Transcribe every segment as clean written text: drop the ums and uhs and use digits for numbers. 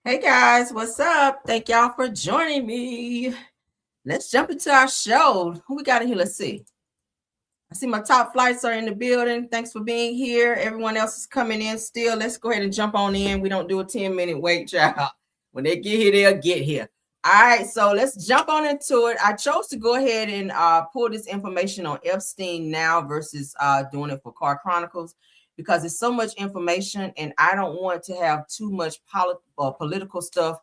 Hey guys, what's up? Thank y'all for joining me. Let's jump into our show. Who we got in here? Let's see. I see my top flights are in the building. Thanks for being here. Everyone else is coming in still. Let's go ahead and jump on in. We don't do a 10-minute wait, child. When they get here, they'll get here. All right, so let's jump on into it. I chose to go ahead and pull this information on Epstein now versus doing it for Car Chronicles because it's so much information and I don't want to have too much political stuff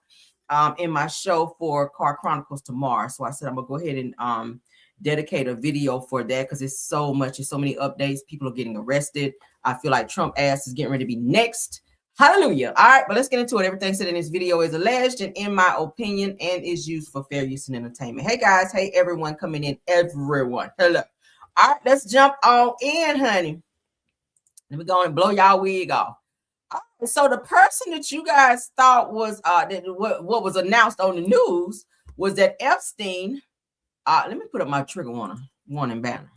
in my show for Car Chronicles tomorrow. So I said I'm going to go ahead and dedicate a video for that because it's so much, it's so many updates. People are getting arrested. I feel like Trump ass is getting ready to be next. Hallelujah. All right, but let's get into it. Everything said in this video is alleged and in my opinion and is used for fair use and entertainment. Hey guys, hey everyone coming in, everyone. Hello. All right, let's jump on in, honey. Let me go on and blow y'all wig off. All right, so the person that you guys thought was what was announced on the news was that Epstein. Let me put up my trigger warning banner.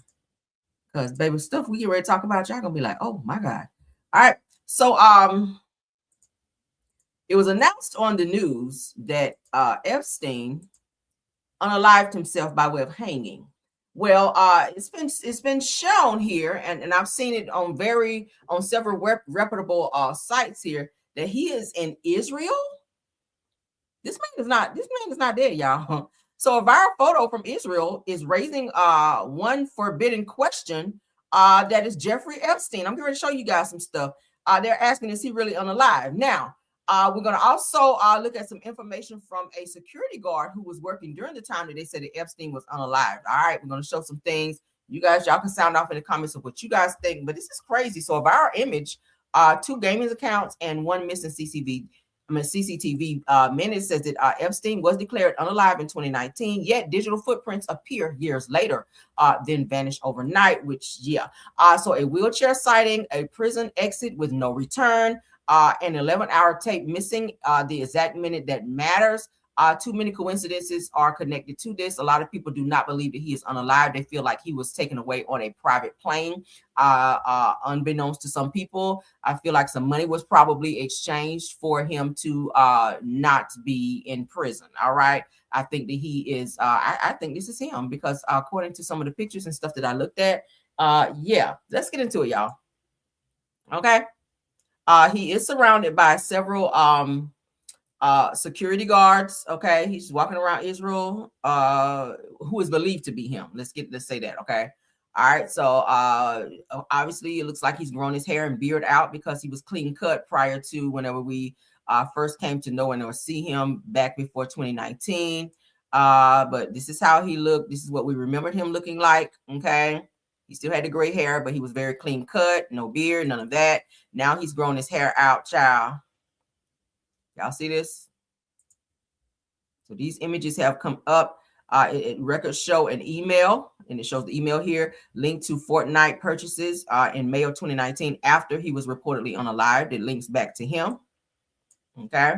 Because baby, stuff we get ready to talk about, y'all gonna be like, oh my God. All right. So it was announced on the news that Epstein unalived himself by way of hanging. Well, it's been shown here, and I've seen it on several reputable sites here that he is in Israel. This man is not dead, y'all. So a viral photo from Israel is raising one forbidden question that is Jeffrey Epstein. I'm going to show you guys some stuff. They're asking, is he really unalive? Now, we're going to also look at some information from a security guard who was working during the time that they said that Epstein was unalived. All right, we're going to show some things. Y'all can sound off in the comments of what you guys think, but this is crazy. So a viral image, 2 gaming accounts and 1 missing CCTV minutes says that Epstein was declared unalive in 2019, yet digital footprints appear years later, then vanish overnight, which, so a wheelchair sighting, a prison exit with no return, an 11-hour tape missing the exact minute that matters. Too many coincidences are connected to this. A lot of people do not believe that he is unalive. They feel like he was taken away on a private plane, unbeknownst to some people. I feel like some money was probably exchanged for him to not be in prison. All right. I think that he is, I think this is him because according to some of the pictures and stuff that I looked at, let's get into it, y'all. Okay. He is surrounded by several security guards. Okay, he's walking around Israel, who is believed to be him. Let's say that. Okay. All right. So obviously it looks like he's grown his hair and beard out because he was clean cut prior to whenever we first came to know and or see him back before 2019. But this is how he looked. This is what we remembered him looking like. Okay. He still had the gray hair, but he was very clean cut, no beard, none of that. Now he's grown his hair out, child. Y'all see this? So these images have come up. Records show an email, and it shows the email here, linked to Fortnite purchases in May of 2019 after he was reportedly unalived. It links back to him. Okay.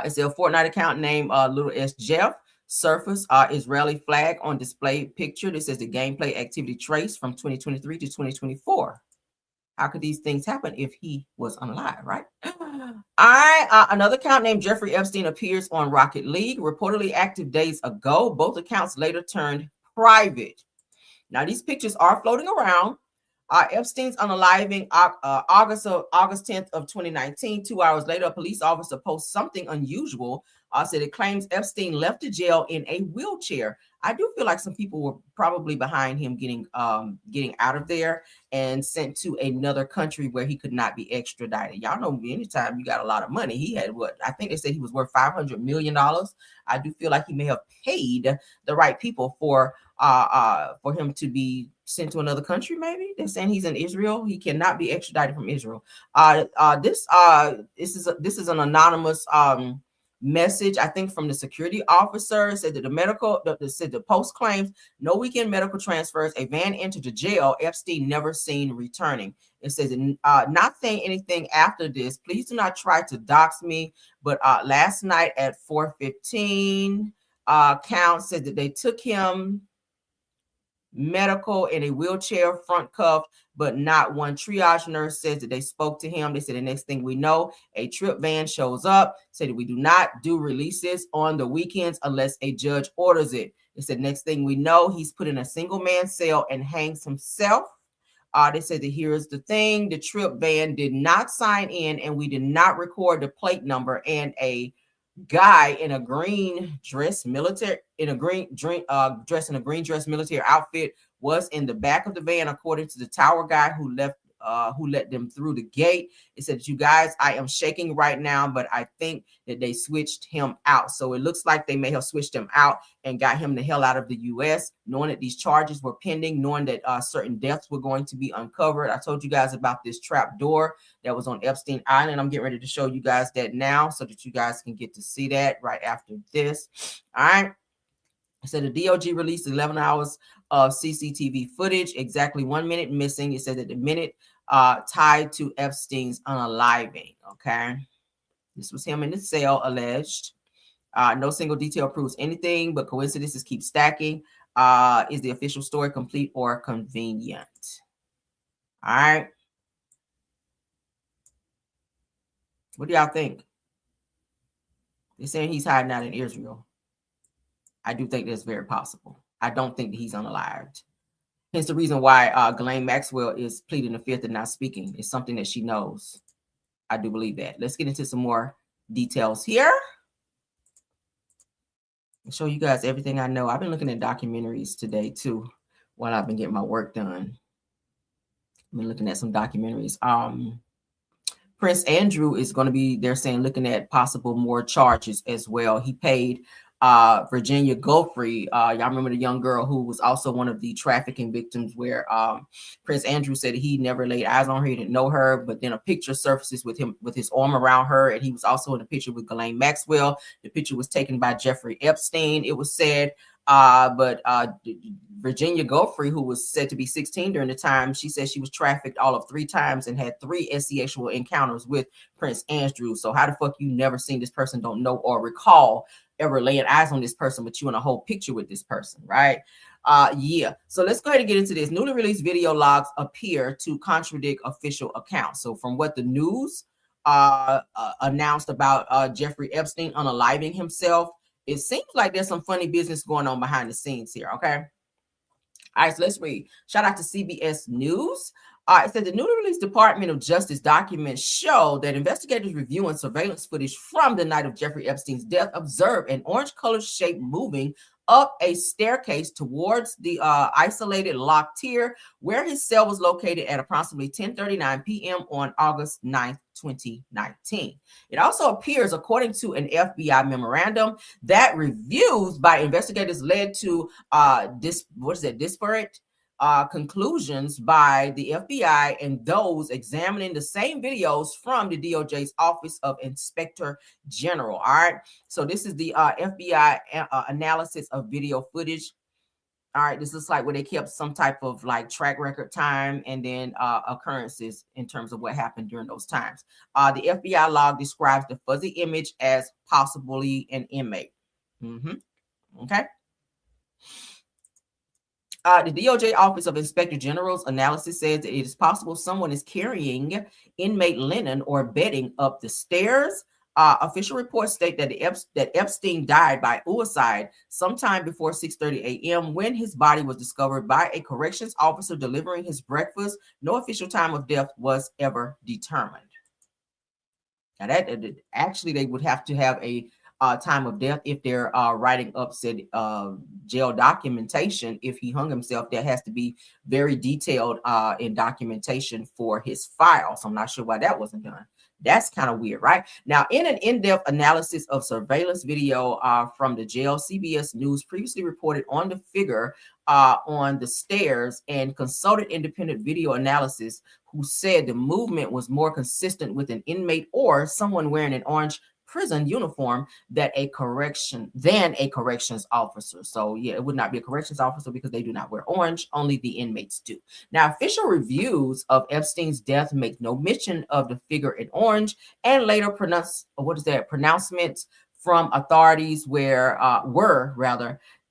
It's a Fortnite account named Little S Jeff. Surface Israeli flag on display picture. This is the gameplay activity trace from 2023 to 2024. How could these things happen if he was unalive, right? Another account named Jeffrey Epstein appears on Rocket League, reportedly active days ago. Both accounts later turned private. Now, these pictures are floating around. Epstein's unaliving August 10th of 2019. 2 hours later, a police officer posts something unusual. Said it claims Epstein left the jail in a wheelchair. I do feel like some people were probably behind him getting out of there and sent to another country where he could not be extradited. Y'all know anytime you got a lot of money, he had what I think they said he was worth $500 million. I do feel like he may have paid the right people for him to be sent to another country. Maybe they're saying he's in Israel. He cannot be extradited from Israel. This is an anonymous message, I think, from the security officer. Said that the post claims no weekend medical transfers. A van entered the jail. Epstein never seen returning. It says not saying anything after this. Please do not try to dox me. But last night at 4:15, count said that they took him medical in a wheelchair, front cuff, but not one triage nurse says that they spoke to him. They said the next thing we know, a trip van shows up, said that we do not do releases on the weekends unless a judge orders it. They said next thing we know, he's put in a single man cell and hangs himself. They said that here's the thing: the trip van did not sign in, and we did not record the plate number. And a guy in a green dress military dress in a green dress military outfit was in the back of the van, according to the tower guy who let them through the gate. It said, you guys, I am shaking right now, but I think that they switched him out. So it looks like they may have switched him out and got him the hell out of the U.S., knowing that these charges were pending, knowing that certain deaths were going to be uncovered. I told you guys about this trap door that was on Epstein Island. I'm getting ready to show you guys that now so that you guys can get to see that right after this. All right. So the DOJ released 11 hours of CCTV footage, exactly 1 minute missing. It said that the minute tied to Epstein's unaliving. Okay. This was him in the cell, alleged. No single detail proves anything, but coincidences keep stacking. Is the official story complete or convenient? All right. What do y'all think? They're saying he's hiding out in Israel. I do think that's very possible. I don't think that he's unalived. Hence the reason why Ghislaine Maxwell is pleading the fifth and not speaking. It's something that she knows. I do believe that. Let's get into some more details here. I'll show you guys everything I know. I've been looking at documentaries today too while I've been getting my work done. I've been looking at some documentaries. Prince Andrew is going to be, they're saying, looking at possible more charges as well. He paid Virginia Giuffre, y'all remember the young girl who was also one of the trafficking victims, where Prince Andrew said he never laid eyes on her, he didn't know her, but then a picture surfaces with him with his arm around her, and he was also in a picture with Ghislaine Maxwell. The picture was taken by Jeffrey Epstein, it was said. But Virginia Giuffre, who was said to be 16 during the time, she said she was trafficked all of 3 times and had 3 sexual encounters with Prince Andrew. So how the fuck you never seen this person, don't know or recall ever laying eyes on this person, but you in a whole picture with this person, right? Yeah. So let's go ahead and get into this. Newly released video logs appear to contradict official accounts. So from what the news announced about Jeffrey Epstein unaliving himself, it seems like there's some funny business going on behind the scenes here. Okay. All right, so let's read. Shout out to CBS News. It said the newly released Department of Justice documents show that investigators reviewing surveillance footage from the night of Jeffrey Epstein's death observed an orange-colored shape moving up a staircase towards the isolated locked tier where his cell was located at approximately 10:39 p.m. on August 9th, 2019. It also appears, according to an FBI memorandum, that reviews by investigators led to disparate conclusions by the FBI and those examining the same videos from the DOJ's Office of Inspector General. All right. So this is the FBI analysis of video footage. All right. This looks like where they kept some type of like track record time and then occurrences in terms of what happened during those times. The FBI log describes the fuzzy image as possibly an inmate. Okay. The DOJ Office of Inspector General's analysis says that it is possible someone is carrying inmate linen or bedding up the stairs. Official reports state that Epstein died by suicide sometime before 6:30 a.m. when his body was discovered by a corrections officer delivering his breakfast. No official time of death was ever determined. Now that actually they would have to have a time of death if they're writing up said jail documentation. If he hung himself, that has to be very detailed in documentation for his file. So I'm not sure why that wasn't done. That's kind of weird, right? Now, in an in-depth analysis of surveillance video from the jail, CBS News previously reported on the figure on the stairs and consulted independent video analysis who said the movement was more consistent with an inmate or someone wearing an orange prison uniform than a corrections officer. So yeah, it would not be a corrections officer because they do not wear orange, only the inmates do. Now, official reviews of Epstein's death make no mention of the figure in orange, and later pronouncements from authorities were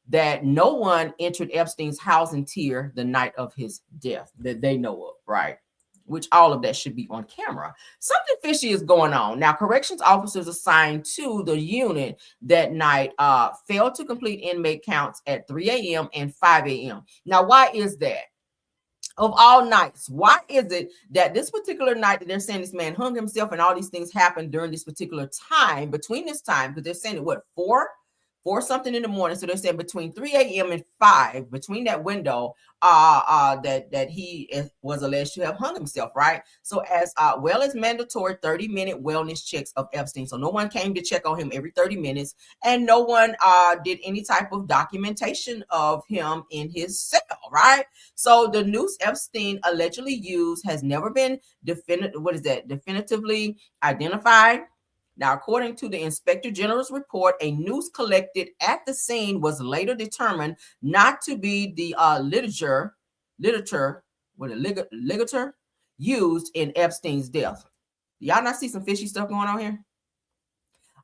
that no one entered Epstein's house in Tier the night of his death that they know of, right? Which all of that should be on camera. Something fishy is going on. Now, corrections officers assigned to the unit that night failed to complete inmate counts at 3 a.m. and 5 a.m. Now, why is that? Of all nights, why is it that this particular night that they're saying this man hung himself and all these things happened during this particular time, between this time, because they're saying it, what, 4 something in the morning. So they're saying between 3 a.m. and 5, between that window, that he was alleged to have hung himself, right? So as well as mandatory 30-minute wellness checks of Epstein. So no one came to check on him every 30 minutes, and no one did any type of documentation of him in his cell, right? So the noose Epstein allegedly used has never been definitively identified. Now, according to the Inspector General's report, a noose collected at the scene was later determined not to be the ligature used in Epstein's death. Y'all not see some fishy stuff going on here?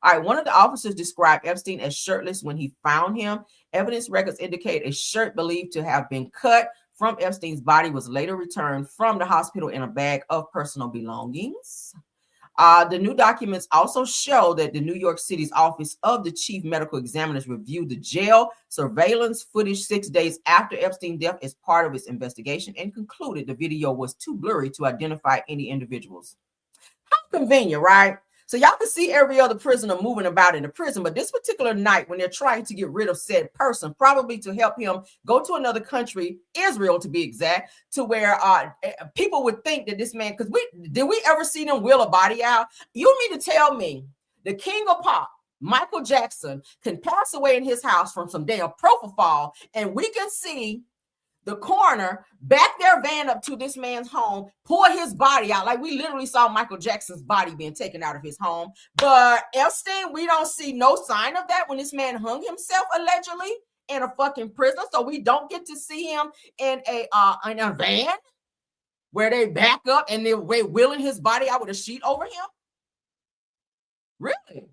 All right, one of the officers described Epstein as shirtless when he found him. Evidence records indicate a shirt believed to have been cut from Epstein's body was later returned from the hospital in a bag of personal belongings. The new documents also show that the New York City's Office of the Chief Medical Examiners reviewed the jail surveillance footage 6 days after Epstein's death as part of its investigation and concluded the video was too blurry to identify any individuals. How convenient, right? So y'all can see every other prisoner moving about in the prison, but this particular night when they're trying to get rid of said person, probably to help him go to another country, Israel to be exact, to where people would think that this man, because did we ever see them wheel a body out? You mean to tell me the king of pop, Michael Jackson, can pass away in his house from some damn propofol, and we can see the coroner back their van up to this man's home, pour his body out. Like we literally saw Michael Jackson's body being taken out of his home. But Epstein, we don't see no sign of that when this man hung himself allegedly in a fucking prison. So we don't get to see him in a van where they back up and they're wheeling his body out with a sheet over him. Really?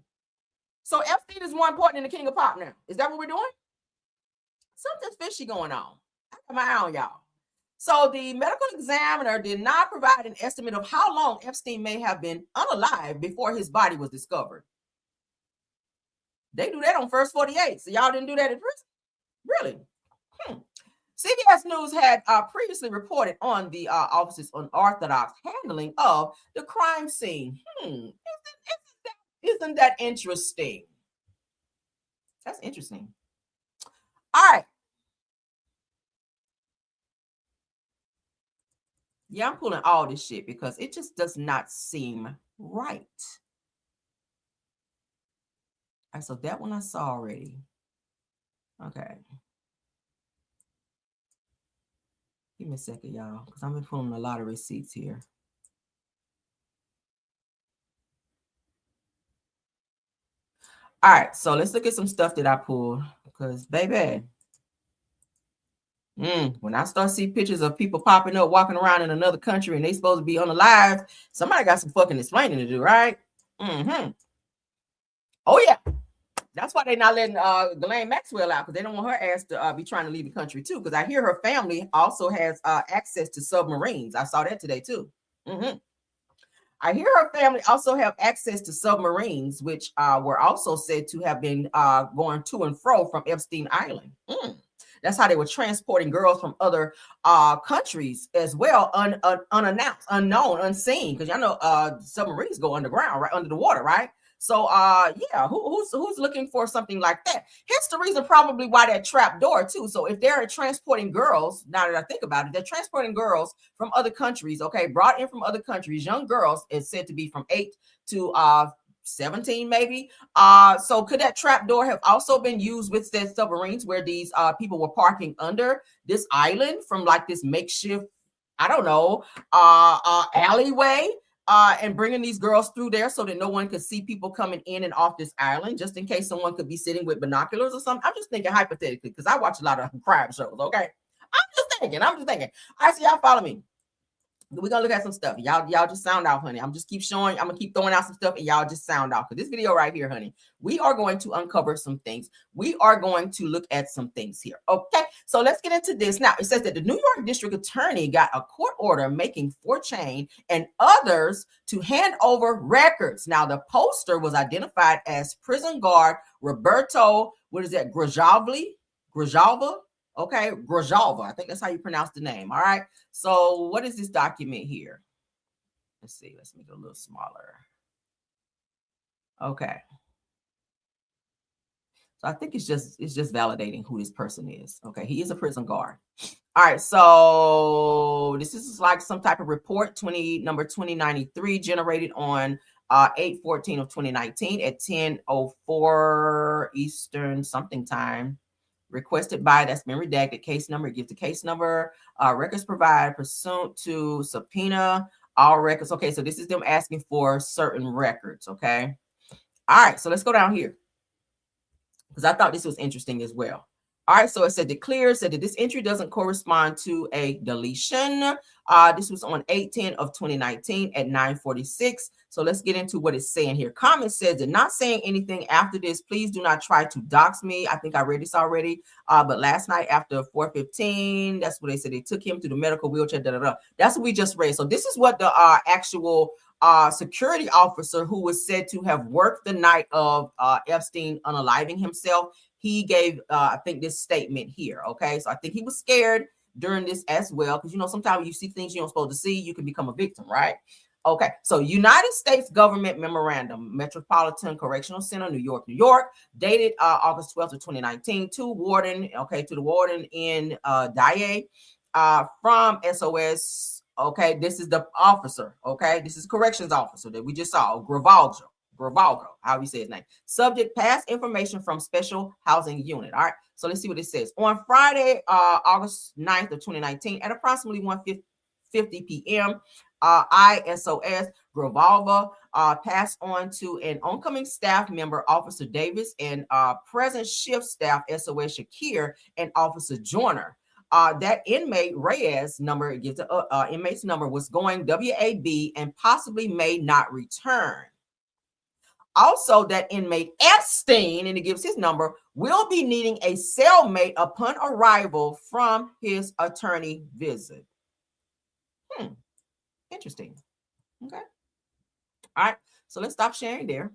So Epstein is more important than the king of pop now. Is that what we're doing? Something's fishy going on. I got my eye on y'all. So the medical examiner did not provide an estimate of how long Epstein may have been unalive before his body was discovered. They do that on First 48. So y'all didn't do that in prison? Really? CBS News had previously reported on the officer's unorthodox handling of the crime scene. Isn't that interesting? That's interesting. All right. Yeah, I'm pulling all this shit because it just does not seem right. All right, so that one I saw already. Okay. Give me a second, y'all, because I'm pulling a lot of receipts here. All right, so let's look at some stuff that I pulled because, baby, when I start seeing pictures of people popping up, walking around in another country, and they supposed to be unalive, somebody got some fucking explaining to do, right? Oh yeah, that's why they're not letting Ghislaine Maxwell out, because they don't want her ass to be trying to leave the country too. Because I hear her family also has access to submarines. I saw that today too. I hear her family also have access to submarines, which were also said to have been going to and fro from Epstein Island. That's how they were transporting girls from other countries as well, unannounced, unknown, unseen. Because y'all know submarines go underground, right, under the water, right? So yeah, who's looking for something like that? Here's the reason probably why that trap door too. So if they're transporting girls, now that I think about it, they're transporting girls from other countries, okay, brought in from other countries, young girls, is said to be from 8 to 17 maybe. So could that trap door have also been used with the submarines where these people were parking under this island from like this makeshift, I don't know, alleyway? And bringing these girls through there so that no one could see people coming in and off this island, just in case someone could be sitting with binoculars or something. I'm just thinking hypothetically, because I watch a lot of crime shows, okay? I'm just thinking. I see y'all follow me. We're gonna look at some stuff. Y'all just sound off, honey. I'm just keep showing, I'm gonna keep throwing out some stuff and y'all just sound off. Because this video right here, honey, we are going to uncover some things. We are going to look at some things here. Okay, so let's get into this. Now, it says that the New York District Attorney got a court order making 4Chain and others to hand over records. Now, the poster was identified as prison guard Roberto, what is that, Grijalva? Okay, Grijalva. I think that's how you pronounce the name. All right. So what is this document here? Let's see. Let's make it a little smaller. Okay. So I think it's just validating who this person is. Okay, he is a prison guard. All right, so this is like some type of report, number 2093, generated on 8/14 of 2019 at 10:04 Eastern something time. Requested by, that's been redacted, case number, it gives the case number, records provided pursuant to subpoena, all records. Okay, so this is them asking for certain records, okay? All right, so let's go down here, because I thought this was interesting as well. All right, so it said said that this entry doesn't correspond to a deletion. This was on 8/10 of 2019 at 9:46. So let's get into what it's saying here. Comment says that not saying anything after this. Please do not try to dox me. I think I read this already. But last night after 4:15, that's what they said. They took him to the medical wheelchair. That's what we just read. So this is what the actual security officer who was said to have worked the night of Epstein unaliving himself, he gave, I think, this statement here. Okay, so I think he was scared during this as well, because you know sometimes you see things you're not supposed to see, you can become a victim, right? Okay, so United States Government Memorandum, Metropolitan Correctional Center, New York, New York, dated August 12th of 2019, to warden, okay, to the warden in Dye, from SOS. Okay, this is the officer. Okay, this is corrections officer that we just saw, Gravalgo, how we say his name. Subject, past information from Special Housing Unit. All right, so let's see what it says. On Friday, August 9th of 2019, at approximately 1:50 p.m., ISOS Gravalva passed on to an oncoming staff member, Officer Davis, and present shift staff, SOS Shakir, and Officer Joyner. That inmate Reyes number, it gives the inmate's number, was going WAB and possibly may not return. Also, that inmate Epstein, and it gives his number, will be needing a cellmate upon arrival from his attorney visit. Interesting. Okay. All right. So let's stop sharing there.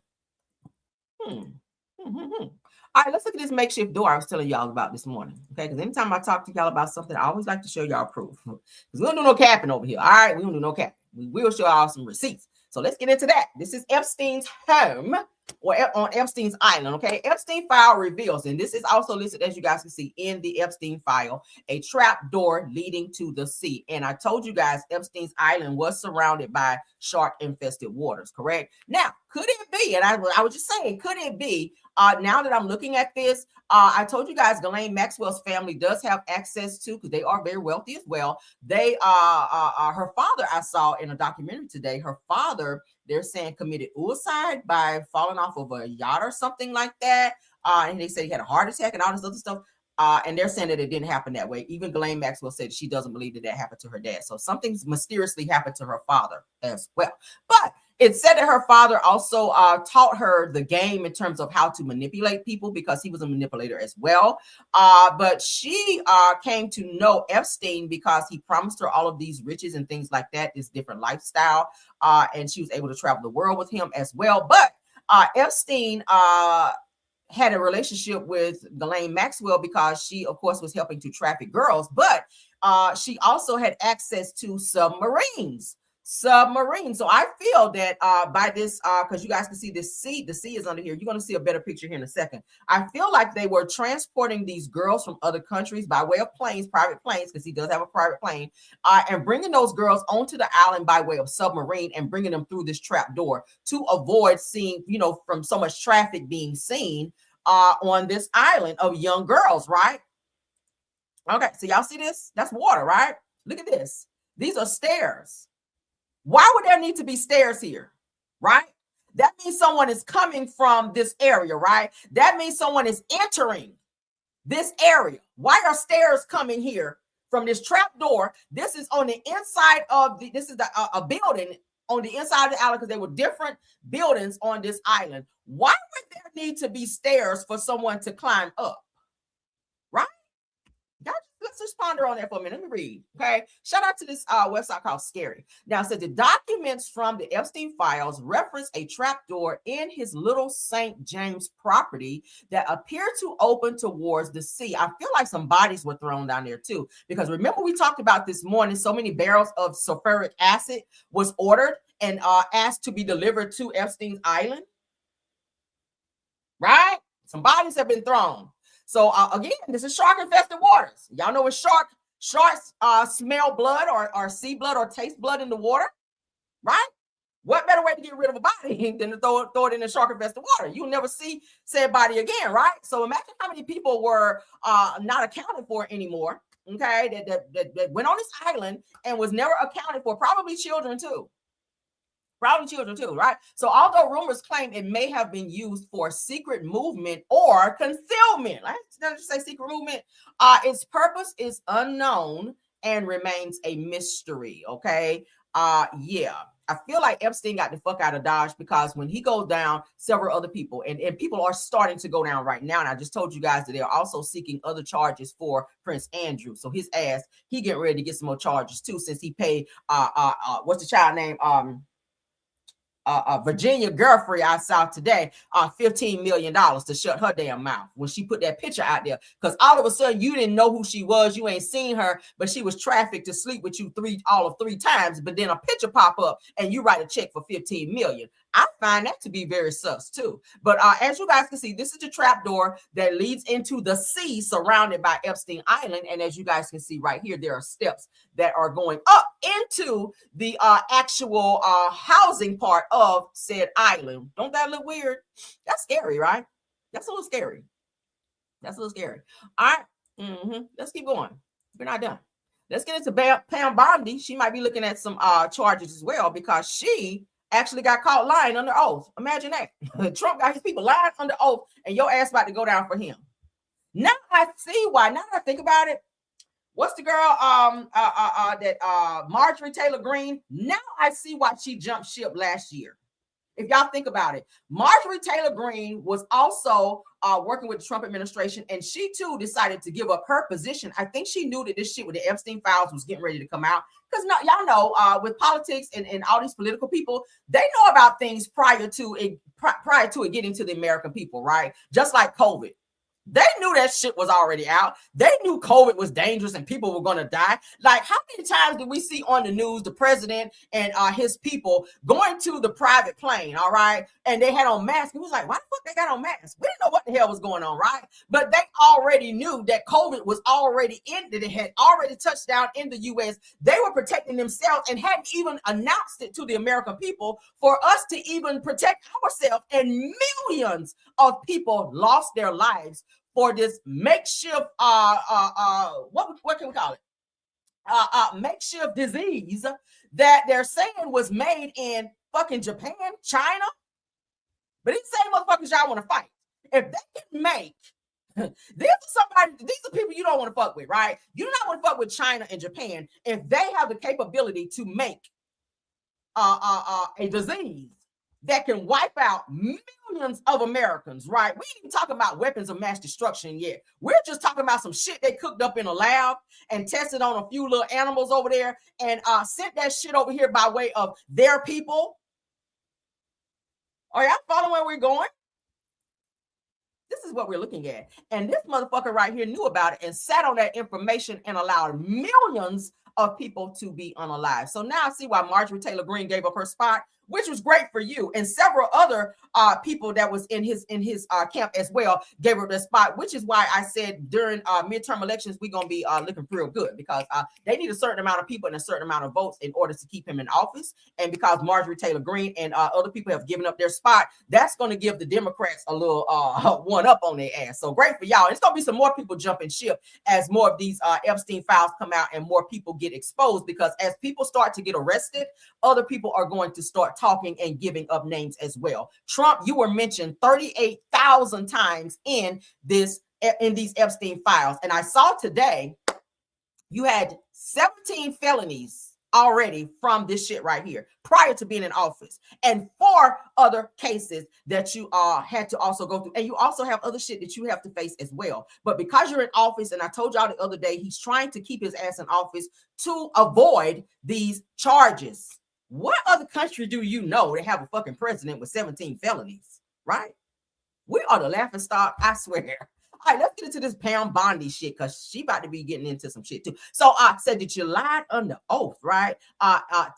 All right, let's look at this makeshift door I was telling y'all about this morning. Okay, because anytime I talk to y'all about something, I always like to show y'all proof. Because we don't do no capping over here. All right, we don't do no capping. We will show y'all some receipts. So let's get into that. This is Epstein's home, or on Epstein's Island. Okay, Epstein file reveals, and this is also listed, as you guys can see in the Epstein file, a trap door leading to the sea. And I told you guys Epstein's Island was surrounded by shark infested waters, correct? Now, could it be, and I was just saying, could it be, now that I'm looking at this, I told you guys Ghislaine Maxwell's family does have access to, because they are very wealthy as well. They her father, I saw in a documentary today, her father, they're saying, committed suicide by falling off of a yacht or something like that. And they said he had a heart attack and all this other stuff. And they're saying that it didn't happen that way. Even Ghislaine Maxwell said she doesn't believe that happened to her dad. So something's mysteriously happened to her father as well. But it said that her father also taught her the game in terms of how to manipulate people, because he was a manipulator as well. But she came to know Epstein because he promised her all of these riches and things like that, this different lifestyle. And she was able to travel the world with him as well. But Epstein had a relationship with Ghislaine Maxwell because she, of course, was helping to traffic girls. But she also had access to submarines. So I feel that by this, because you guys can see this sea, the sea is under here. You're going to see a better picture here in a second. I feel like they were transporting these girls from other countries by way of planes, private planes, because he does have a private plane, and bringing those girls onto the island by way of submarine and bringing them through this trap door to avoid seeing, you know, from so much traffic being seen on this island of young girls, right? Okay, so y'all see this? That's water, right? Look at this. These are stairs. Why would there need to be stairs here, right? That means someone is coming from this area, right? That means someone is entering this area. Why are stairs coming here from this trap door. This is on the inside of this is a building on the inside of the island, because there were different buildings on this island. Why would there need to be stairs for someone to climb up? Right? Let's just ponder on that for a minute. Let me read. Okay. Shout out to this website called Scary. Now, it said the documents from the Epstein files reference a trapdoor in his Little St. James property that appeared to open towards the sea. I feel like some bodies were thrown down there too, because remember we talked about this morning, so many barrels of sulfuric acid was ordered and asked to be delivered to Epstein Island. Right? Some bodies have been thrown. So again, this is shark-infested waters. Y'all know when sharks smell blood or see blood or taste blood in the water, right? What better way to get rid of a body than to throw it in the shark-infested water? You'll never see said body again, right? So imagine how many people were not accounted for anymore, okay, that went on this island and was never accounted for, probably children too. Probably children too, right? So although rumors claim it may have been used for secret movement or concealment, let's just say secret movement, its purpose is unknown and remains a mystery, okay? Yeah. I feel like Epstein got the fuck out of Dodge, because when he goes down, several other people, and people are starting to go down right now. And I just told you guys that they're also seeking other charges for Prince Andrew. So his ass, he getting ready to get some more charges too, since he paid, what's the child name? Virginia girlfriend I saw today, $15 million to shut her damn mouth when she put that picture out there. Because all of a sudden you didn't know who she was, you ain't seen her, but she was trafficked to sleep with you all of three times. But then a picture pop up and you write a check for $15 million. I find that to be very sus too. But as you guys can see, this is the trap door that leads into the sea surrounded by Epstein Island. And as you guys can see right here, there are steps that are going up into the actual housing part of said island. Don't that look weird? That's scary, right? That's a little scary. That's a little scary. All right. Let's keep going. We're not done. Let's get into Pam Bondi. She might be looking at some charges as well, because she actually got caught lying under oath. Imagine that. Trump got his people lying under oath, and your ass about to go down for him. Now I see why. Now that I think about it, what's the girl that Marjorie Taylor Greene? Now I see why she jumped ship last year. If y'all think about it, Marjorie Taylor Greene was also working with the Trump administration, and she too decided to give up her position. I think she knew that this shit with the Epstein files was getting ready to come out, because y'all know with politics and all these political people, they know about things prior to it getting to the American people, right? Just like COVID. They knew that shit was already out. They knew COVID was dangerous and people were going to die. Like, how many times did we see on the news the president and his people going to the private plane, all right? And they had on masks. It was like, why the fuck they got on masks? We didn't know what the hell was going on, right? But they already knew that COVID was already that it had already touched down in the U.S. They were protecting themselves and hadn't even announced it to the American people for us to even protect ourselves. And millions of people lost their lives for this makeshift, what can we call it? Makeshift disease that they're saying was made in fucking Japan, China. But these same motherfuckers y'all want to fight. If they can make, these are people you don't want to fuck with, right? You do not want to fuck with China and Japan if they have the capability to make a disease that can wipe out millions of Americans, right? We ain't even talking about weapons of mass destruction yet. We're just talking about some shit they cooked up in a lab and tested on a few little animals over there and sent that shit over here by way of their people. Are y'all following where we're going? This is what we're looking at. And this motherfucker right here knew about it and sat on that information and allowed millions of people to be unalive. So now I see why Marjorie Taylor Greene gave up her spot, which was great for you. And several other people that was in his camp as well gave her the spot, which is why I said during midterm elections, we're going to be looking real good, because they need a certain amount of people and a certain amount of votes in order to keep him in office. And because Marjorie Taylor Greene and other people have given up their spot, that's going to give the Democrats a little one up on their ass. So great for y'all. It's going to be some more people jumping ship as more of these Epstein files come out and more people get exposed, because as people start to get arrested, other people are going to start talking and giving up names as well. Trump, you were mentioned 38,000 times in these Epstein files. And I saw today You had 17 felonies already from this shit right here prior to being in office, and 4 other cases that you had to also go through, and you also have other shit that you have to face as well. But because you're in office, and I told y'all the other day, he's trying to keep his ass in office to avoid these charges. What other country do you know that have a fucking president with 17 felonies, right? We are the laughing stock, I swear. All right, let's get into this Pam Bondi shit, because she about to be getting into some shit too. So I said that you lied under oath, right?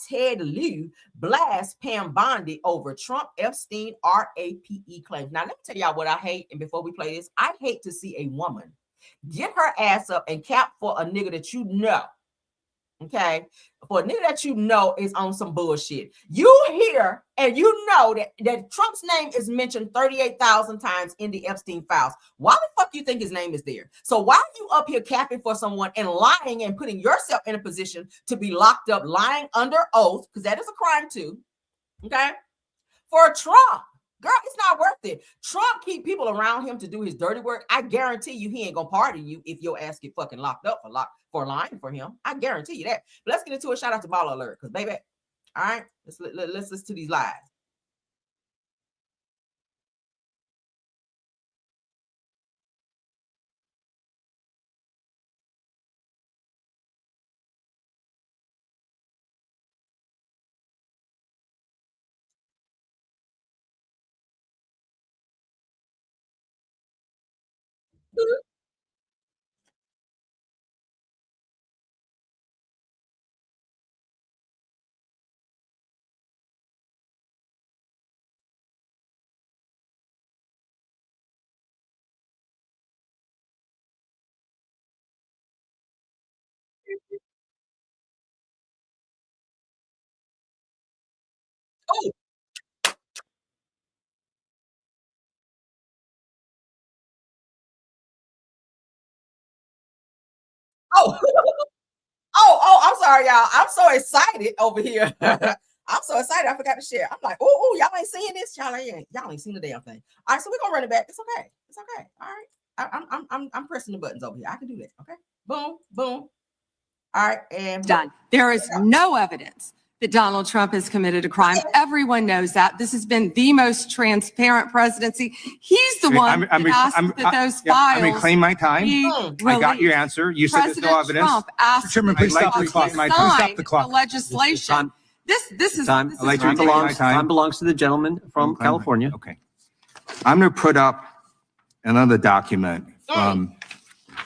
Ted Lieu blasts Pam Bondi over Trump Epstein RAPE claims. Now, let me tell y'all what I hate, and before we play this, I hate to see a woman get her ass up and cap for a nigga that you know, okay? For a nigga that you know is on some bullshit. You hear and you know that Trump's name is mentioned 38,000 times in the Epstein files. Why the fuck you think his name is there? So why are you up here capping for someone and lying and putting yourself in a position to be locked up, lying under oath, because that is a crime too, okay? For Trump. Girl, it's not worth it. Trump keep people around him to do his dirty work. I guarantee you he ain't gonna pardon you if your ass get fucking locked up for lying for him. I guarantee you that. But let's get into a shout out to Baller Alert, because baby, all right, let's listen to these lies. Oh, oh, I'm sorry, y'all. I'm so excited over here. I'm so excited. I forgot to share. I'm like, oh, y'all ain't seeing this. Y'all ain't seen the damn thing. All right, so we're gonna run it back. It's okay. It's okay. All right. I'm pressing the buttons over here. I can do that. Okay. Boom, boom. All right, and Done. There is no evidence that Donald Trump has committed a crime. Everyone knows that. This has been the most transparent presidency. He's the one that asked that those files. I'm reclaiming my time. I got your answer. You said there's no evidence. Trump asked Chairman, please stop the clock. Stop the clock. the legislation. This is Time. this I'd like is to reclaim my ridiculous. time. Time belongs to the gentleman from California. Okay. I'm going to put up another document from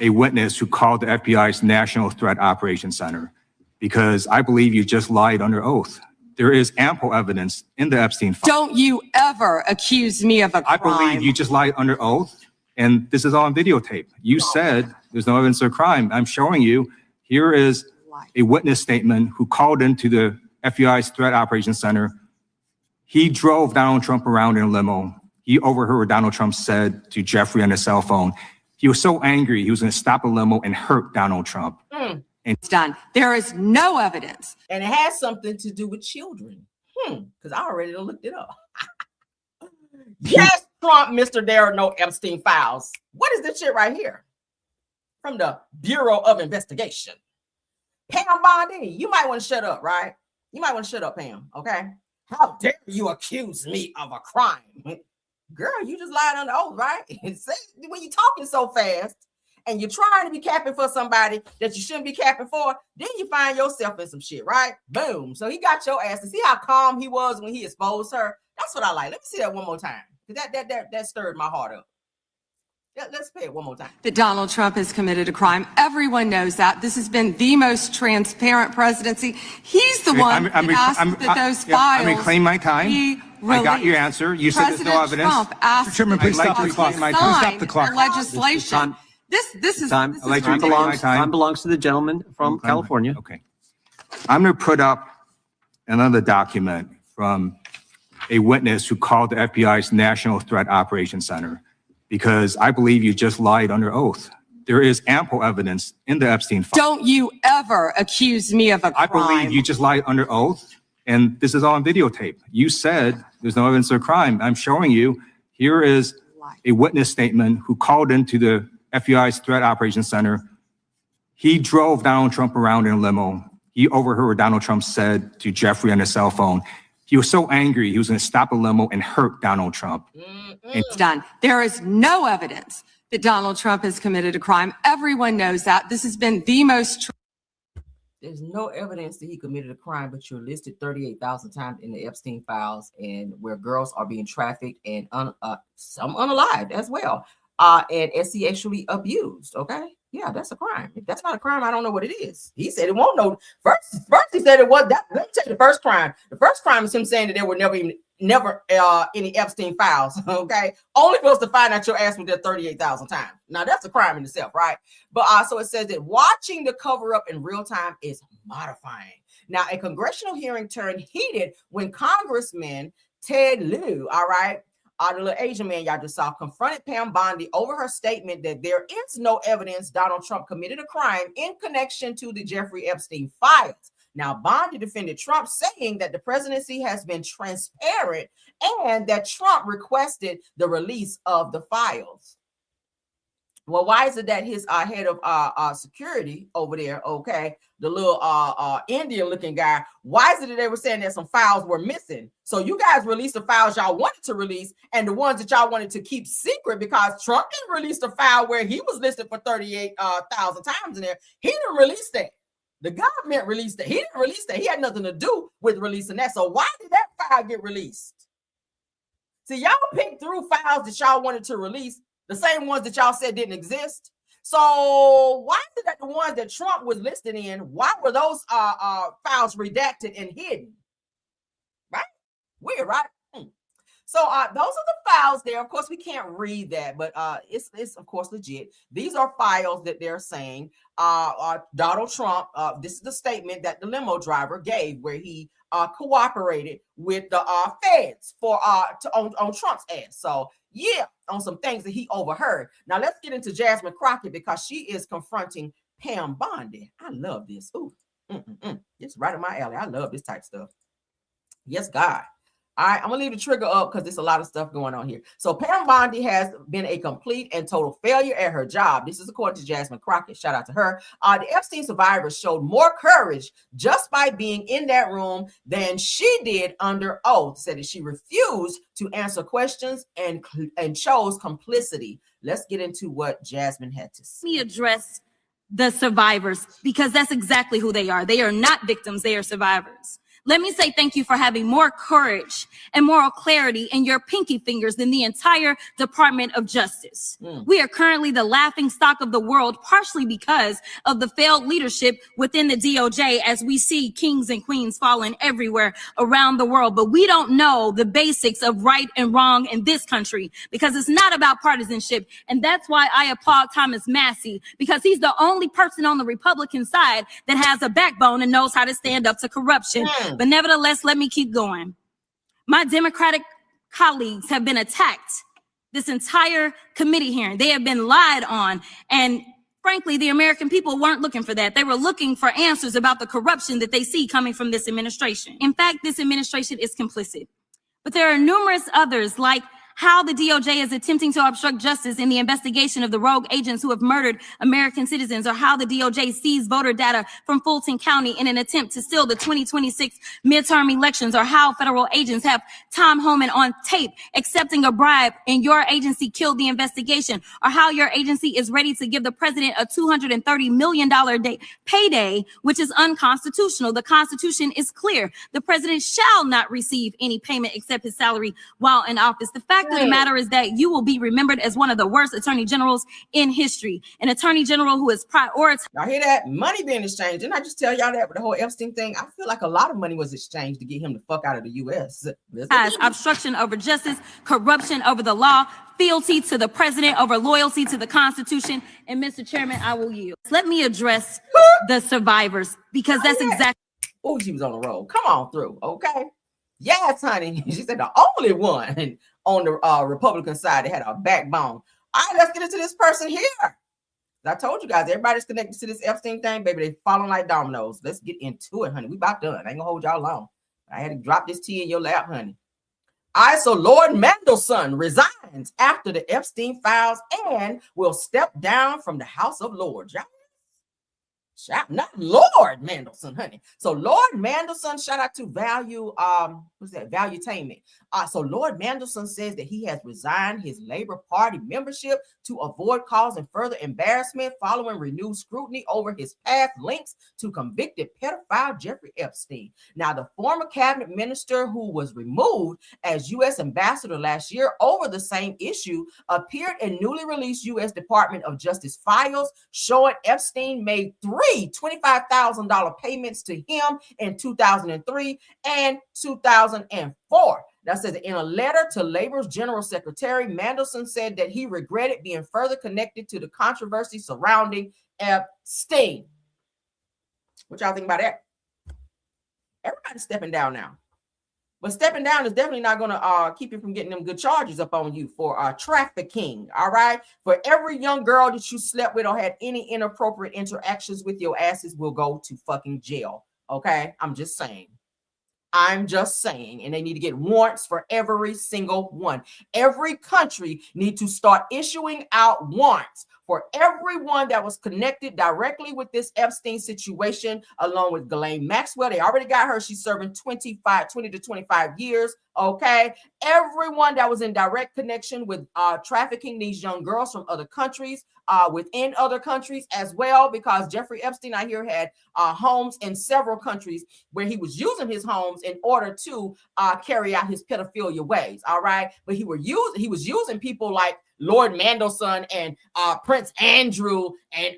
a witness who called the FBI's National Threat Operations Center, because I believe you just lied under oath. There is ample evidence in the Epstein file. Don't you ever accuse me of a crime. I believe you just lied under oath, and this is all on videotape. You said there's no evidence of crime. I'm showing you. Here is a witness statement who called into the FBI's Threat Operations Center. He drove Donald Trump around in a limo. He overheard what Donald Trump said to Jeffrey on his cell phone. He was so angry, he was going to stop a limo and hurt Donald Trump. It's done. There is no evidence. it has something to do with children. Because I already looked it up. Yes, Trump, Mr. There are no Epstein files. What is this shit right here? From the Bureau of Investigation. Pam Bondi, you might want to shut up, right? You might want to shut up, Pam, okay? How dare you accuse me of a crime? Girl, you just lied under oath, right? When you're talking so fast and you're trying to be capping for somebody that you shouldn't be capping for, then you find yourself in some shit, right? Boom. So he got your ass. To see how calm he was when he exposed her. That's what I like. Let me see that one more time. That stirred my heart up. Let's play it one more time. That Donald Trump has committed a crime. Everyone knows that. This has been the most transparent presidency. He's the one that asked that those files. I'm reclaiming my time. I got your answer. You said there's no evidence. Trump asked Chairman, please stop the clock. Stop the clock. Legislation. This is Time. Time belongs to the gentleman from California. Okay. I'm going to put up another document from a witness who called the FBI's National Threat Operations Center, because I believe you just lied under oath. There is ample evidence in the Epstein file. Don't you ever accuse me of a crime. I believe you just lied under oath, and this is all on videotape. You said there's no evidence of crime. I'm showing you. Here is a witness statement who called into the FBI's Threat Operations Center. He drove Donald Trump around in a limo. He overheard what Donald Trump said to Jeffrey on his cell phone. He was so angry, he was going to stop a limo and hurt Donald Trump. It's done. There is no evidence that Donald Trump has committed a crime. Everyone knows that. This has been the most. There's no evidence that he committed a crime, but you're listed 38,000 times in the Epstein files, and where girls are being trafficked and some unalived as well, and sexually abused. Okay, yeah, that's a crime. If that's not a crime, I don't know what it is. He said it won't know. First he said it was that. Let me tell you the first crime. The first crime is him saying that there were never any Epstein files. Okay, only for us to find out your ass was there 38,000 times. Now that's a crime in itself, right? But so it says that watching the cover up in real time is mortifying. Now a congressional hearing turned heated when Congressman Ted Lieu, all right, the little Asian man y'all just saw, confronted Pam Bondi over her statement that there is no evidence Donald Trump committed a crime in connection to the Jeffrey Epstein files. Now, Bondi defended Trump, saying that the presidency has been transparent and that Trump requested the release of the files. Well, why is it that his head of security over there, okay, the little Indian-looking guy, why is it that they were saying that some files were missing? So you guys released the files y'all wanted to release and the ones that y'all wanted to keep secret, because Trump didn't release the file where he was listed for 38,000 times in there. He didn't release that. The government released that. He didn't release that. He had nothing to do with releasing that. So why did that file get released? See, y'all picked through files that y'all wanted to release, the same ones that y'all said didn't exist. So why is it that the ones that Trump was listed in, why were those files redacted and hidden? Right? Weird, right? So those are the files there. Of course, we can't read that, but it's of course legit. These are files that they're saying Donald Trump, this is the statement that the limo driver gave where he cooperated with the feds for on Trump's ass. So yeah, on some things that he overheard. Now let's get into Jasmine Crockett, because she is confronting Pam Bondi. I love this. Ooh, it's right in my alley. I love this type of stuff. Yes, God. All right, I'm gonna leave the trigger up because there's a lot of stuff going on here. So Pam Bondi has been a complete and total failure at her job. This is according to Jasmine Crockett. Shout out to her. The Epstein survivors showed more courage just by being in that room than she did under oath. Said that she refused to answer questions and chose complicity. Let's get into what Jasmine had to say. Let me address the survivors, because that's exactly who they are. They are not victims, they are survivors. Let me say thank you for having more courage and moral clarity in your pinky fingers than the entire Department of Justice. We are currently the laughing stock of the world, partially because of the failed leadership within the DOJ, as we see kings and queens falling everywhere around the world. But we don't know the basics of right and wrong in this country, because it's not about partisanship. And that's why I applaud Thomas Massie, because he's the only person on the Republican side that has a backbone and knows how to stand up to corruption. But nevertheless, let me keep going. My Democratic colleagues have been attacked this entire committee hearing. They have been lied on. And frankly, the American people weren't looking for that. They were looking for answers about the corruption that they see coming from this administration. In fact, this administration is complicit. But there are numerous others, like how the DOJ is attempting to obstruct justice in the investigation of the rogue agents who have murdered American citizens, or how the DOJ seized voter data from Fulton County in an attempt to steal the 2026 midterm elections, or how federal agents have Tom Homan on tape accepting a bribe and your agency killed the investigation, or how your agency is ready to give the president a $230 million payday, which is unconstitutional. The Constitution is clear. The president shall not receive any payment except his salary while in office. The fact of the matter is that you will be remembered as one of the worst attorney generals in history. An attorney general who is prioritized. Y'all hear that? Money being exchanged. Didn't I just tell y'all that with the whole Epstein thing? I feel like a lot of money was exchanged to get him the fuck out of the U.S. Obstruction over justice, corruption over the law, fealty to the president over loyalty to the Constitution. And Mr. Chairman, I will yield. Let me address the survivors, because that's exactly. Oh, she was on the road. Come on through, okay? Yes, honey. She said the only one on the Republican side that had a backbone. All right, let's get into this person here. I told you guys, everybody's connected to this Epstein thing, baby. They falling like dominoes. Let's get into it, honey. We about done. I ain't gonna hold y'all long. I had to drop this tea in your lap, honey. All right, so Lord Mandelson resigns after the Epstein files and will step down from the House of Lords. Y'all, Not Lord Mandelson, honey. So Lord Mandelson, shout out to Value, what's that? Valuetainment. So Lord Mandelson says that he has resigned his Labor Party membership to avoid causing further embarrassment following renewed scrutiny over his past links to convicted pedophile Jeffrey Epstein. Now, the former cabinet minister who was removed as U.S. ambassador last year over the same issue appeared in newly released U.S. Department of Justice files showing Epstein made three $25,000 payments to him in 2003 and 2004. That says in a letter to Labor's General Secretary, Mandelson said that he regretted being further connected to the controversy surrounding Epstein. What y'all think about that? Everybody's stepping down now. But stepping down is definitely not going to keep you from getting them good charges up on you for trafficking, all right? For every young girl that you slept with or had any inappropriate interactions with, your asses will go to fucking jail, okay? I'm just saying. And they need to get warrants for every single one. Every country needs to start issuing out warrants for everyone that was connected directly with this Epstein situation, along with Ghislaine Maxwell. They already got her. She's serving 20 to 25 years. Okay. Everyone that was in direct connection with trafficking these young girls from other countries, within other countries as well, because Jeffrey Epstein, I hear, had homes in several countries where he was using his homes in order to carry out his pedophilia ways. All right. But he was using people like Lord Mandelson and Prince Andrew and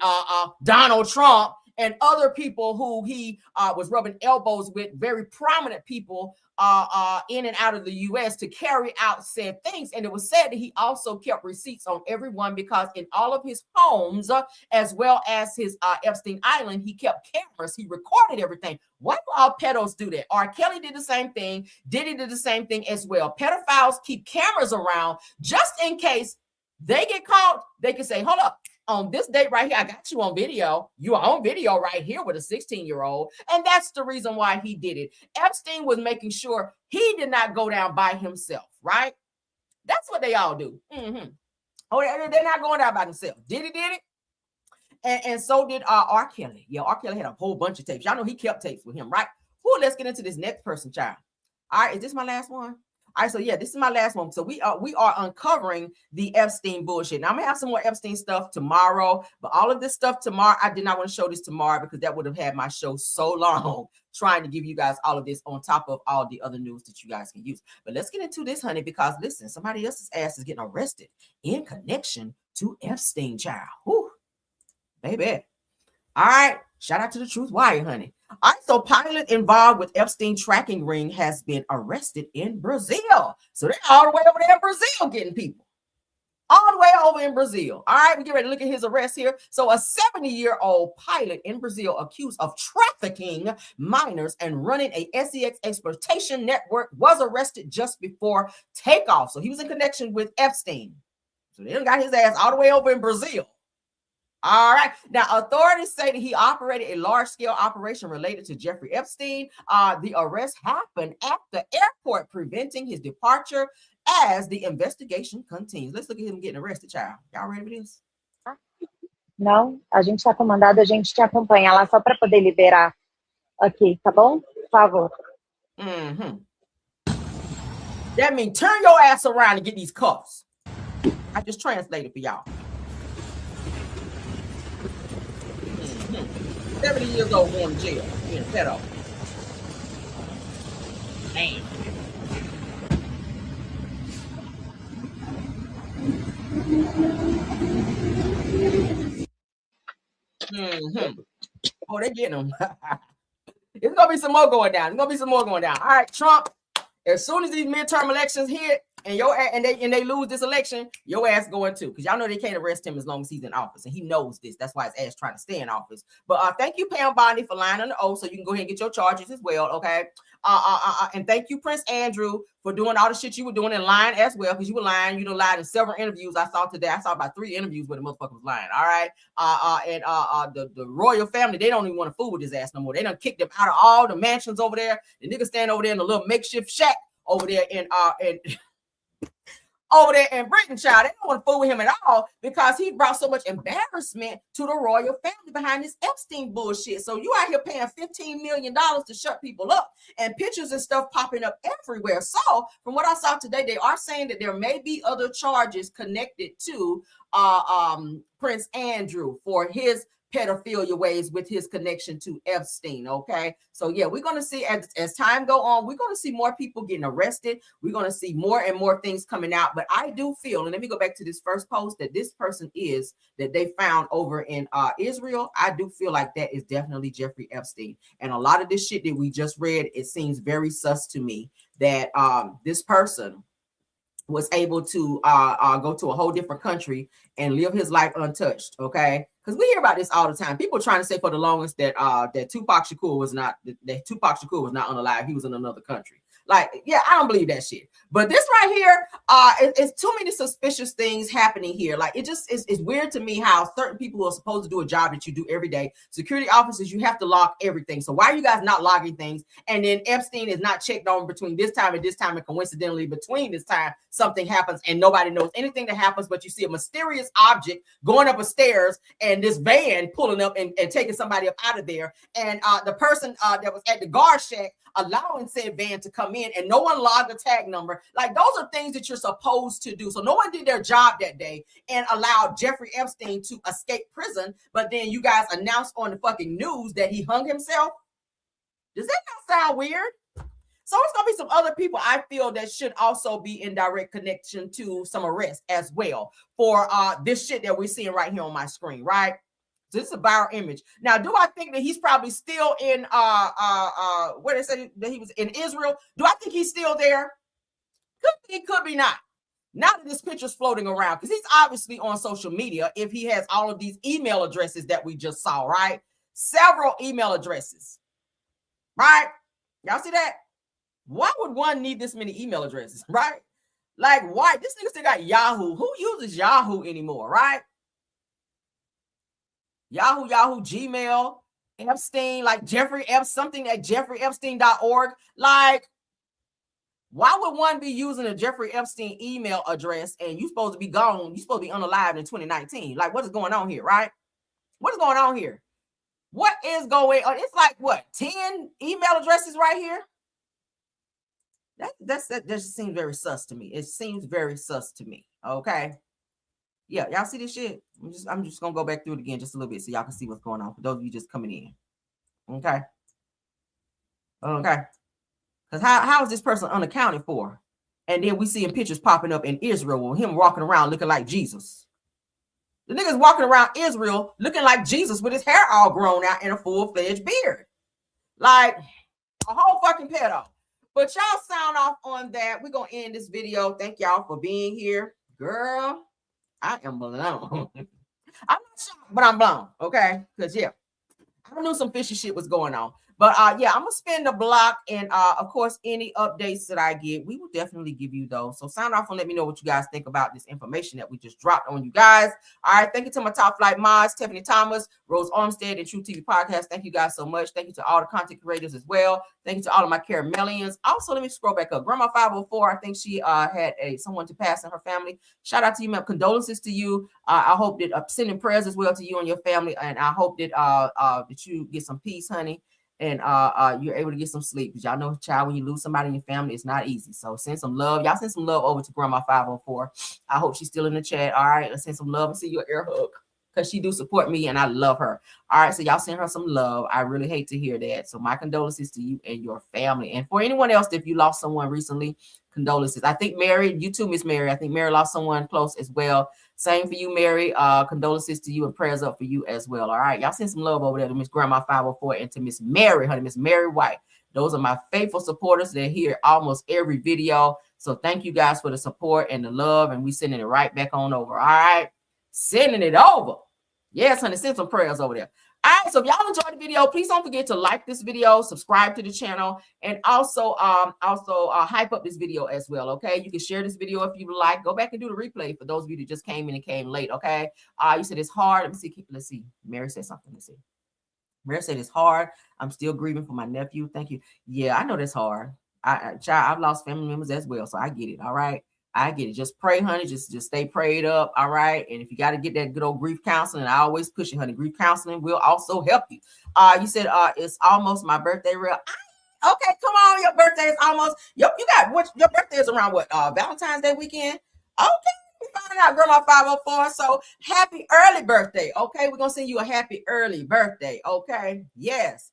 Donald Trump and other people who he was rubbing elbows with, very prominent people in and out of the U.S. to carry out said things. And it was said that he also kept receipts on everyone, because in all of his homes, as well as his Epstein Island, he kept cameras. He recorded everything. Why do all pedos do that? R. Kelly did the same thing. Diddy did the same thing as well. Pedophiles keep cameras around just in case they get caught. They can say, hold up, on this date right here, I got you on video. You are on video right here with a 16-year-old. And that's the reason why he did it. Epstein was making sure he did not go down by himself, right? That's what they all do. Oh, they're not going down by themselves. Diddy did it. And so did R. Kelly. Yeah, R. Kelly had a whole bunch of tapes. Y'all know he kept tapes with him, right? Ooh, let's get into this next person, child. All right, is this my last one? All right, so yeah, this is my last one. So we are uncovering the Epstein bullshit. Now I'm gonna have some more Epstein stuff tomorrow, but all of this stuff tomorrow, I did not want to show this tomorrow because that would have had my show so long trying to give you guys all of this on top of all the other news that you guys can use. But let's get into this, honey, because listen, somebody else's ass is getting arrested in connection to Epstein, child. Whew, baby. All right, shout out to the Truth Wire, honey. All right, so pilot involved with Epstein tracking ring has been arrested in Brazil. So they're all the way over there in Brazil getting people. All the way over in Brazil. All right, we get ready to look at his arrest here. So a 70-year-old pilot in Brazil accused of trafficking minors and running a sex exploitation network was arrested just before takeoff. So he was in connection with Epstein. So they done got his ass all the way over in Brazil. All right. Now, authorities say that he operated a large-scale operation related to Jeffrey Epstein. The arrest happened at the airport, preventing his departure as the investigation continues. Let's look at him getting arrested, child. Y'all ready for this? Não, a gente está comandado, a gente te acompanha lá só para poder liberar aqui, tá bom? Por favor. That means turn your ass around and get these cuffs. I just translated for y'all. 70 years old going to jail, being a pedo. Damn. Oh, they're getting them. It's gonna be some more going down. All right, Trump. As soon as these midterm elections hit and they lose this election, your ass going too, because y'all know they can't arrest him as long as he's in office, and he knows this. That's why his ass trying to stay in office. But thank you, Pam Bondi, for lying on the oath, so you can go ahead and get your charges as well. Okay. And thank you, Prince Andrew, for doing all the shit you were doing in lying as well, because you were lying. You done lied in several interviews I saw today. I saw about 3 interviews where the motherfucker was lying. All right. The royal family, they don't even want to fool with his ass no more. They done kicked him out of all the mansions over there. The nigga stand over there in a little makeshift shack over there in over there in Britain, child. They don't want to fool with him at all because he brought so much embarrassment to the royal family behind this Epstein bullshit. So you out here paying $15 million to shut people up, and pictures and stuff popping up everywhere. So from what I saw today, they are saying that there may be other charges connected to Prince Andrew for his pedophilia ways with his connection to Epstein. Okay, so yeah, we're going to see as time go on, we're going to see more people getting arrested. We're going to see more and more things coming out. But I do feel, and let me go back to this first post, that this person is that they found over in Israel. I do feel like that is definitely Jeffrey Epstein. And a lot of this shit that we just read, it seems very sus to me that this person was able to go to a whole different country and live his life untouched. Okay, because we hear about this all the time. People trying to say for the longest that that Tupac Shakur was not unalive. He was in another country. Like, yeah, I don't believe that shit. But this right here, it's too many suspicious things happening here. Like, it just is weird to me how certain people who are supposed to do a job that you do every day, security officers, you have to log everything. So why are you guys not logging things? And then Epstein is not checked on between this time and this time, and coincidentally between this time, something happens and nobody knows anything that happens, but you see a mysterious object going up a stairs and this van pulling up and taking somebody up out of there. And the person that was at the guard shack allowing said van to come in, and no one logged the tag number. Like, those are things that you're supposed to do. So no one did their job that day and allowed Jeffrey Epstein to escape prison. But then you guys announced on the fucking news that he hung himself. Does that not sound weird? So it's gonna be some other people I feel that should also be in direct connection to some arrest as well for this shit that we're seeing right here on my screen, right? So this is a viral image. Now, do I think that he's probably still in where they said that he was in Israel? Do I think he's still there? Could be, could be not. Now that this picture's floating around, because he's obviously on social media if he has all of these email addresses that we just saw, right? Several email addresses, right? Y'all see that? Why would one need this many email addresses, right? Like, why? This nigga still got Yahoo. Who uses Yahoo anymore, right? Yahoo, Gmail, Epstein, like Jeffrey Epstein, something at jeffreyepstein.org. Like, why would one be using a Jeffrey Epstein email address and you're supposed to be gone? You're supposed to be unalive in 2019. Like, what is going on here, right? What is going on here? What is going on? It's like, what, 10 email addresses right here? That just seems very sus to me. It seems very sus to me. Okay. Yeah, y'all see this shit? I'm just gonna go back through it again just a little bit so y'all can see what's going on for those of you just coming in. Okay. Because how is this person unaccounted for? And then we see him pictures popping up in Israel with him walking around looking like Jesus. The nigga's walking around Israel looking like Jesus with his hair all grown out and a full-fledged beard. Like a whole fucking pedo. But y'all sound off on that. We're going to end this video. Thank y'all for being here. Girl, I am blown. I'm not shocked, but I'm blown. Okay? Because, yeah, I knew some fishy shit was going on. But yeah, I'm gonna spin the block, and of course, any updates that I get, we will definitely give you those. So sign off and let me know what you guys think about this information that we just dropped on you guys. All right, thank you to my top flight mods, Tiffany Thomas, Rose Armstead, and True TV Podcast. Thank you guys so much. Thank you to all the content creators as well. Thank you to all of my caramelians. Also, let me scroll back up. Grandma 504, I think she had someone to pass in her family. Shout out to you, ma'am. Condolences to you. I hope that sending prayers as well to you and your family, and I hope that that you get some peace, honey. And you're able to get some sleep, because y'all know, child, when you lose somebody in your family, it's not easy. So send some love. Y'all send some love over to Grandma 504. I hope she's still in the chat. All right, let's send some love and see your air hug, because she do support me and I love her. All right, so y'all send her some love. I really hate to hear that. So my condolences to you and your family. And for anyone else, if you lost someone recently, condolences. I think Mary, you too, Miss Mary. I think Mary lost someone close as well. Same for you, Mary. Condolences to you and prayers up for you as well. All right. Y'all send some love over there to Miss Grandma 504 and to Miss Mary, honey, Miss Mary White. Those are my faithful supporters. They're here almost every video. So thank you guys for the support and the love. And we sending it right back on over. All right. Sending it over. Yes, honey. Send some prayers over there. All right, so if y'all enjoyed the video, please don't forget to like this video, subscribe to the channel, and also hype up this video as well, okay? You can share this video if you like. Go back and do the replay for those of you that just came in and came late, okay? You said it's hard. Let's see. Mary said something. Let's see. Mary said it's hard. I'm still grieving for my nephew. Thank you. Yeah, I know that's hard. Child, I've lost family members as well, so I get it, all right? I get it. Just pray, honey. Just stay prayed up. All right. And if you got to get that good old grief counseling, I always push it, honey. Grief counseling will also help you. You said it's almost my birthday, real. Okay, come on. Your birthday is almost. You got what? Your birthday is around what? Valentine's Day weekend. Okay. We found out, Grandma 504. So happy early birthday. Okay, we're gonna send you a happy early birthday. Okay. Yes.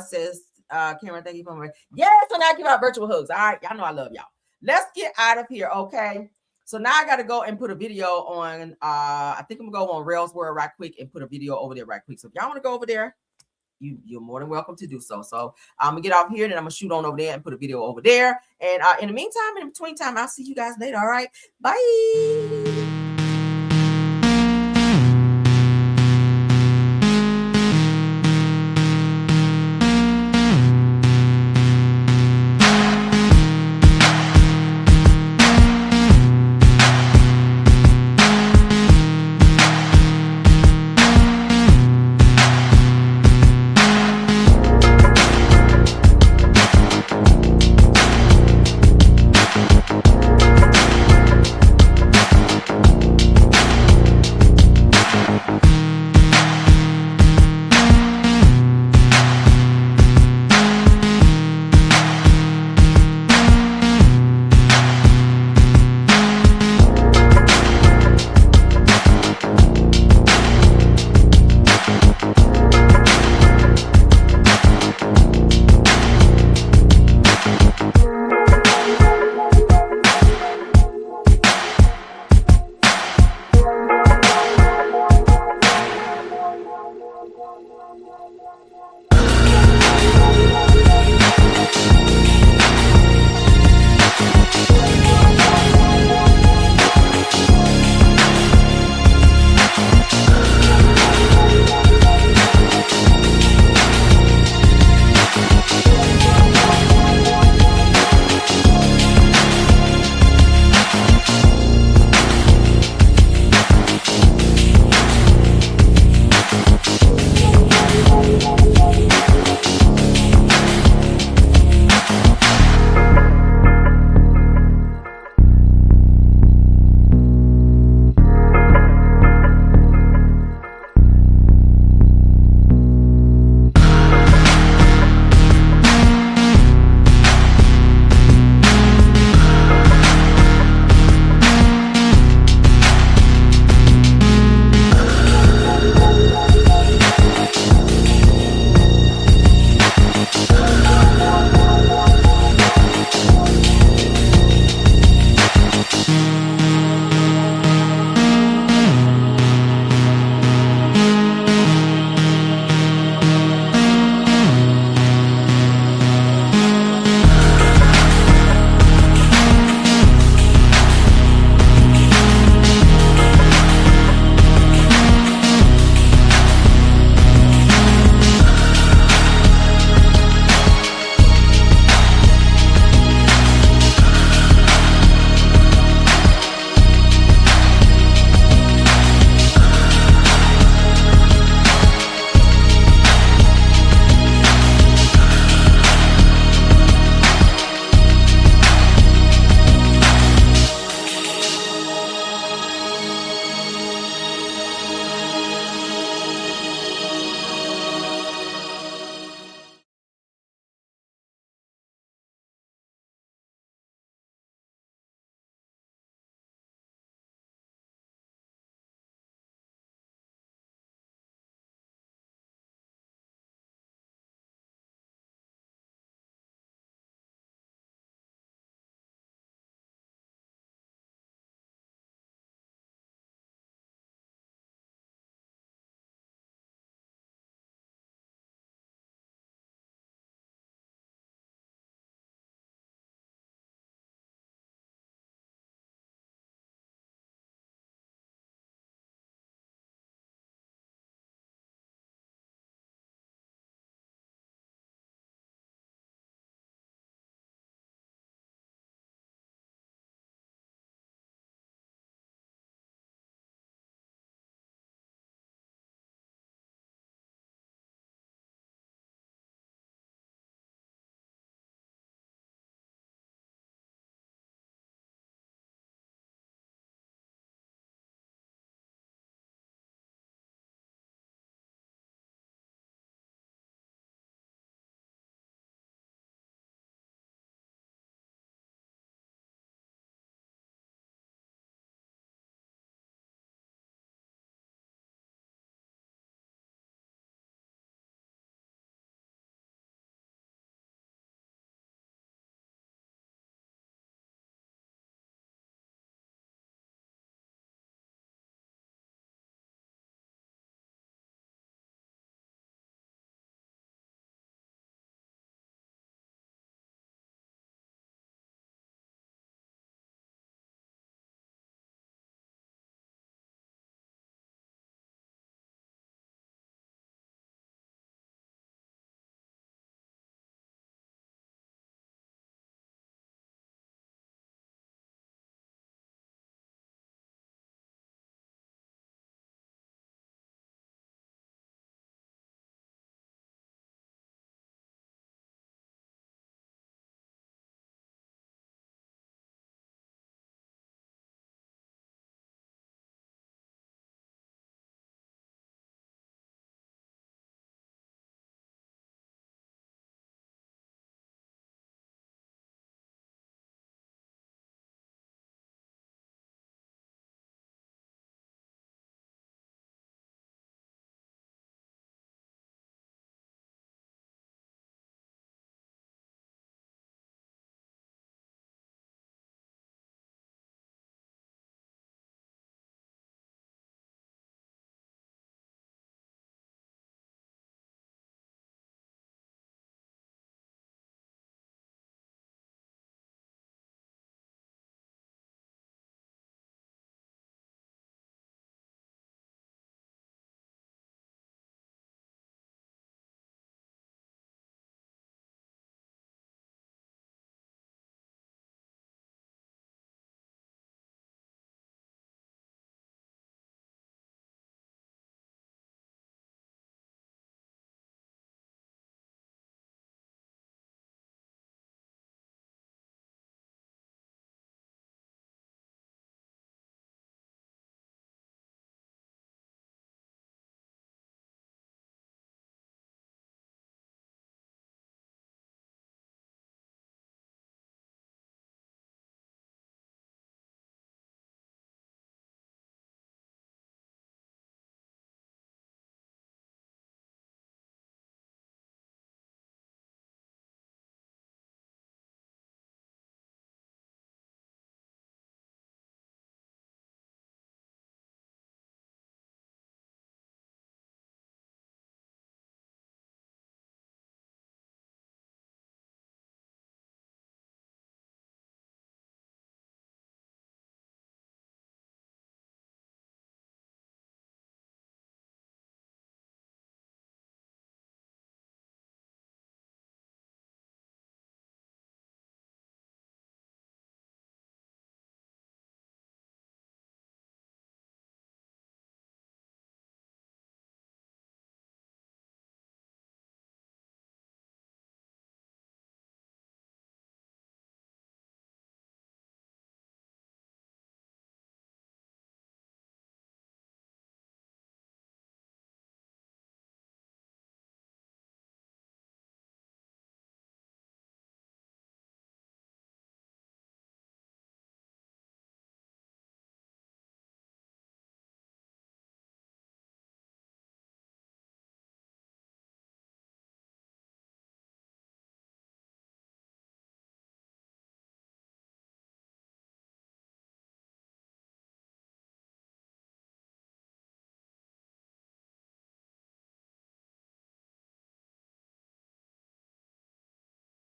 Says Cameron, thank you for my. Yes, so now give out virtual hugs. All right, y'all know I love y'all. Let's get out of here, okay? So now I got to go and put a video on. I think I'm gonna go on Rails World right quick and put a video over there right quick. So if y'all want to go over there, you're more than welcome to do so. So I'm gonna get off here and then I'm gonna shoot on over there and put a video over there. And in the meantime, in between time, I'll see you guys later. All right, bye.